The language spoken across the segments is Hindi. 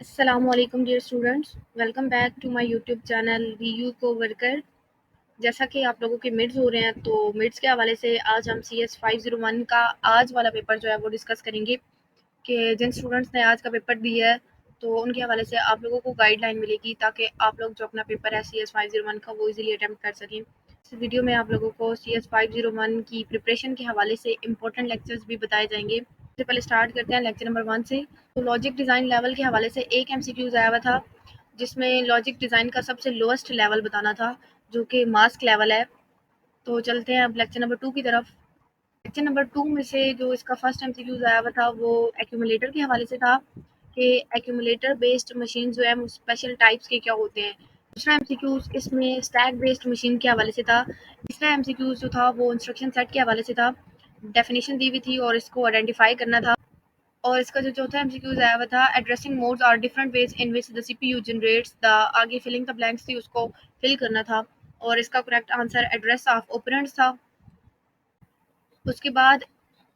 अस्सलामुअलैकुम dear students, welcome back to my YouTube channel वीयू को वर्कर। जैसा कि आप लोगों के मिड्स हो रहे हैं, तो मिड्स के हवाले से आज हम सी एस 501 का आज वाला पेपर जो है वो डिस्कस करेंगे कि जिन स्टूडेंट्स ने आज का पेपर दिया है तो उनके हवाले से आप लोगों को गाइडलाइन मिलेगी ताकि आप लोग जो अपना पेपर है सी एस 501 का वो इजीली अटेम्प्ट कर सकें। इस वीडियो में आप लोगों को सी एस 501 की प्रिपरेशन के हवाले से इंपॉर्टेंट लेक्चर्स भी बताए जाएंगे। सबसे पहले स्टार्ट करते हैं लेक्चर नंबर 1 से। तो लॉजिक डिज़ाइन लेवल के हवाले से एक एमसीक्यूज आया हुआ था जिसमें लॉजिक डिज़ाइन का सबसे लोएस्ट लेवल बताना था जो कि मास्क लेवल है। तो चलते हैं अब लेक्चर नंबर 2 की तरफ। लेक्चर नंबर 2 में से जो इसका फर्स्ट एमसीक्यूज आया हुआ था वो एक्यूमुलेटर के हवाले से था कि एक्यूमुलेटर बेस्ड मशीन जो है स्पेशल टाइप्स के क्या होते हैं। दूसरा एमसीक्यूज इसमें स्टैक बेस्ड मशीन के हवाले से था। तीसरा एमसीक्यूज जो था वो इंस्ट्रक्शन सेट के हवाले से था। डेफिनेशन दी हुई थी और इसको आइडेंटिफाई करना था। और इसका जो चौथा एमसीक्यूज आया हुआ था, addressing modes are different ways in which the CPU generates the, आगे फिलिंग द ब्लैंक्स थी उसको फिल करना था और इसका correct answer address of operands था। उसके बाद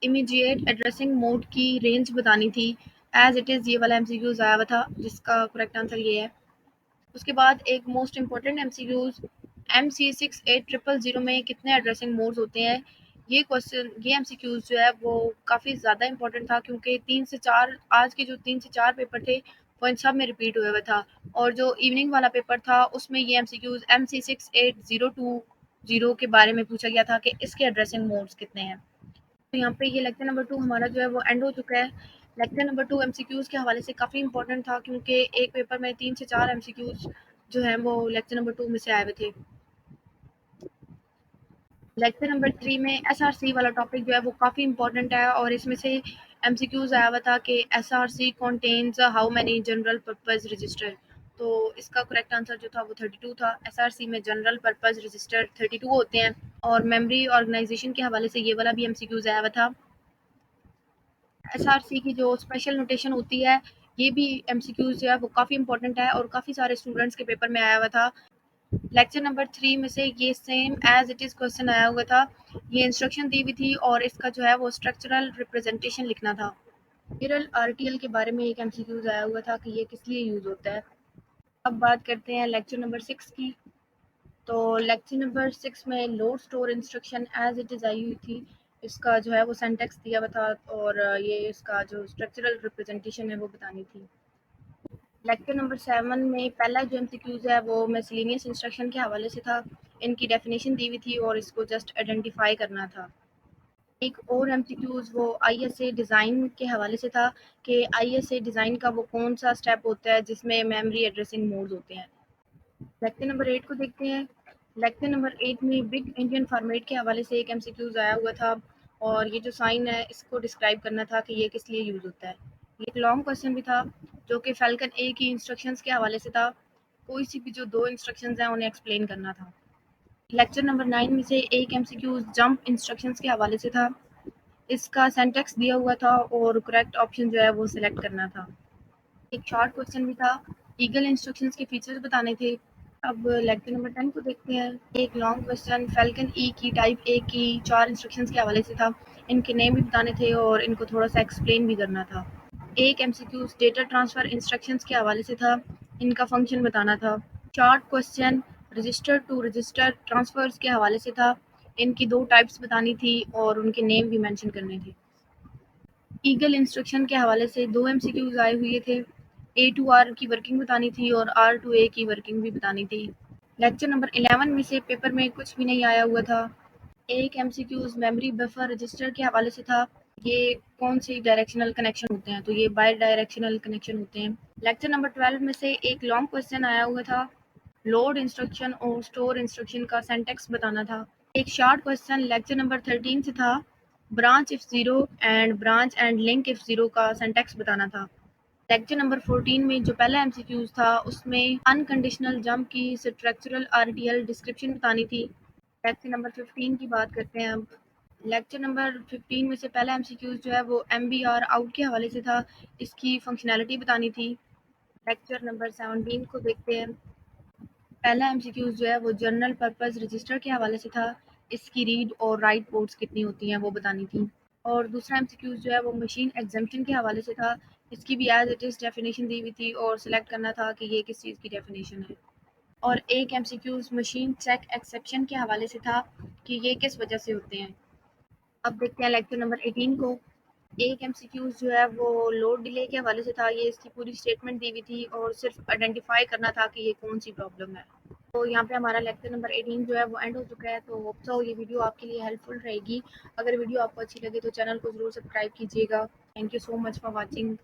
इमीडिएट एड्रेसिंग मोड की रेंज बतानी थी एज इट इज़, ये वाला एमसीक्यूज आया हुआ था जिसका करेक्ट आंसर ये है। उसके बाद एक मोस्ट इंपॉर्टेंट एमसीक्यूज, MC68000 में कितने एड्रेसिंग मोड्स होते हैं। ये एमसीक्यूज जो है वो काफ़ी ज़्यादा इंपॉर्टेंट था क्योंकि 3 से 4 आज के जो 3 से 4 पेपर थे वो इन सब में रिपीट हुआ हुआ था। और जो इवनिंग वाला पेपर था उसमें ये एमसीक्यूज MC68020 के बारे में पूछा गया था कि इसके एड्रेसिंग मोड्स कितने हैं। तो यहाँ पे ये लेक्चर नंबर 2 हमारा जो है वो एंड हो चुका है। लेक्चर नंबर 2 एमसीक्यूज के हवाले से काफ़ी इंपॉर्टेंट था क्योंकि एक पेपर में 3 से 4 एमसीक्यूज जो है वो लेक्चर नंबर 2 में से आए हुए थे। लेक्चर नंबर 3 में एसआरसी वाला टॉपिक जो है वो काफ़ी इंपॉर्टेंट है और इसमें से एमसीक्यूज आया हुआ था कि SRC contains how many general purpose register. तो इसका करेक्ट आंसर जो था वो 32 था। एसआरसी में जनरल पर्पस रजिस्टर 32 होते हैं। और मेमोरी ऑर्गेनाइजेशन के हवाले से ये वाला भी एमसीक्यूज आया हुआ था। एसआरसी की जो स्पेशल नोटेशन होती है, ये भी एमसीक्यूज जो है वो काफ़ी इंपॉर्टेंट है और काफ़ी सारे स्टूडेंट्स के पेपर में आया हुआ था। लेक्चर नंबर 3 में से ये same as it is question आया हुआ था। ये इंस्ट्रक्शन दी हुई थी और इसका जो है वो स्ट्रक्चरल रिप्रेजेंटेशन लिखना था। मिरल आरटीएल के बारे में एक एमसीक्यूज आया हुआ था कि ये किस लिए यूज़ होता है। अब बात करते हैं लेक्चर नंबर 6 की। तो लेक्चर नंबर 6 में load store instruction as it is आई हुई थी। इसका जो है वो सिंटैक्स दिया हुआ था और ये इसका जो स्ट्रक्चरल रिप्रेजेंटेशन है वो बतानी थी। लेक्चर नंबर 7 में पहला जो एमसीक्यूज है वो मिसलेनियस इंस्ट्रक्शन के हवाले से था। इनकी डेफिनेशन दी हुई थी और इसको जस्ट आइडेंटिफाई करना था। एक और एमसीक्यूज वो आईएसए डिज़ाइन के हवाले से था कि आईएसए डिज़ाइन का वो कौन सा स्टेप होता है जिसमें मेमोरी एड्रेसिंग मोड्स होते हैं। लेक्चर नंबर 8 को देखते हैं। लेक्चर नंबर 8 में बिग इंडियन फॉर्मेट के हवाले से एक एमसीक्यूज आया हुआ था और ये जो साइन है इसको डिस्क्राइब करना था कि ये किस लिए यूज़ होता है। ये एक लॉन्ग क्वेश्चन भी था जो कि फैल्कन ए की इंस्ट्रक्शंस के हवाले से था। कोई सी भी जो 2 इंस्ट्रक्शंस हैं उन्हें एक्सप्लेन करना था। लेक्चर नंबर 9 में से एक एमसीक्यूज जंप इंस्ट्रक्शंस के हवाले से था। इसका सिंटैक्स दिया हुआ था और करेक्ट ऑप्शन जो है वो सिलेक्ट करना था। एक शॉर्ट क्वेश्चन भी था, ईगल इंस्ट्रक्शंस के फीचर्स बताने थे। अब लेक्चर नंबर 10 को देखते हैं। एक लॉन्ग क्वेश्चन फैल्कन ई की टाइप ए की 4 इंस्ट्रक्शंस के हवाले से था। इनके नेम भी बताने थे और इनको थोड़ा सा एक्सप्लेन भी करना था। एक एमसीक्यू डेटा ट्रांसफ़र इंस्ट्रक्शंस के हवाले से था। इनका फंक्शन बताना था। Short question register to register transfers के हवाले से था। इनकी 2 टाइप्स बतानी थी और उनके नेम भी मेंशन करने थे। ईगल इंस्ट्रक्शन के हवाले से 2 एमसीक्यूज़ आए हुए थे। ए टू आर की वर्किंग बतानी थी और आर टू ए की वर्किंग भी बतानी थी। लेक्चर नंबर 11 में से पेपर में कुछ भी नहीं आया हुआ था। एक एमसीक्यूज़ मेमोरी बफर रजिस्टर के हवाले से था। ये कौन से डायरेक्शनल कनेक्शन होते हैं, तो ये बाई डायरेक्शनल कनेक्शन होते हैं। लेक्चर नंबर 12 में से एक लॉन्ग क्वेश्चन आया हुआ था। लोड इंस्ट्रक्शन और स्टोर इंस्ट्रक्शन का सिंटैक्स बताना था। एक शॉर्ट क्वेश्चन लेक्चर नंबर 13 से था। Branch if zero and branch and link if zero का सिंटैक्स बताना था। लेक्चर नंबर 14 में जो पहला एमसीक्यूज था उसमें अनकंडीशनल जंप की स्ट्रक्चरल आरटीएल डिस्क्रिप्शन बतानी थी। लेक्चर नंबर 15 की बात करते हैं अब। लेक्चर नंबर 15 में से पहला एमसीक्यूज जो है वो एमबीआर आउट के हवाले से था। इसकी फंक्शनैलिटी बतानी थी। लेक्चर नंबर 17 को देखते हैं। पहला एमसीक्यूज जो है वो जनरल पर्पस रजिस्टर के हवाले से था। इसकी रीड और राइट पोर्ट्स कितनी होती हैं वो बतानी थी। और दूसरा एमसीक्यूज जो है वो मशीन एग्जाम्पशन के हवाले से था। इसकी भी एज इट इज़ डेफिनेशन दी हुई थी और सिलेक्ट करना था कि ये किस चीज़ की डेफिनेशन है। और एक एमसीक्यूज मशीन चेक एक्सेप्शन के हवाले से था कि ये किस वजह से होते हैं। अब देखते हैं लेक्चर नंबर 18 को। एक एमसीक्यूज जो है वो लोड डिले के हवाले से था। ये इसकी पूरी स्टेटमेंट दी हुई थी और सिर्फ आइडेंटिफाई करना था कि ये कौन सी प्रॉब्लम है। तो यहाँ पे हमारा लेक्चर नंबर 18 जो है वो एंड हो चुका है। तो होप सो ये वीडियो आपके लिए हेल्पफुल रहेगी। अगर वीडियो आपको अच्छी लगे तो चैनल को ज़रूर सब्सक्राइब कीजिएगा। Thank you so much for watching.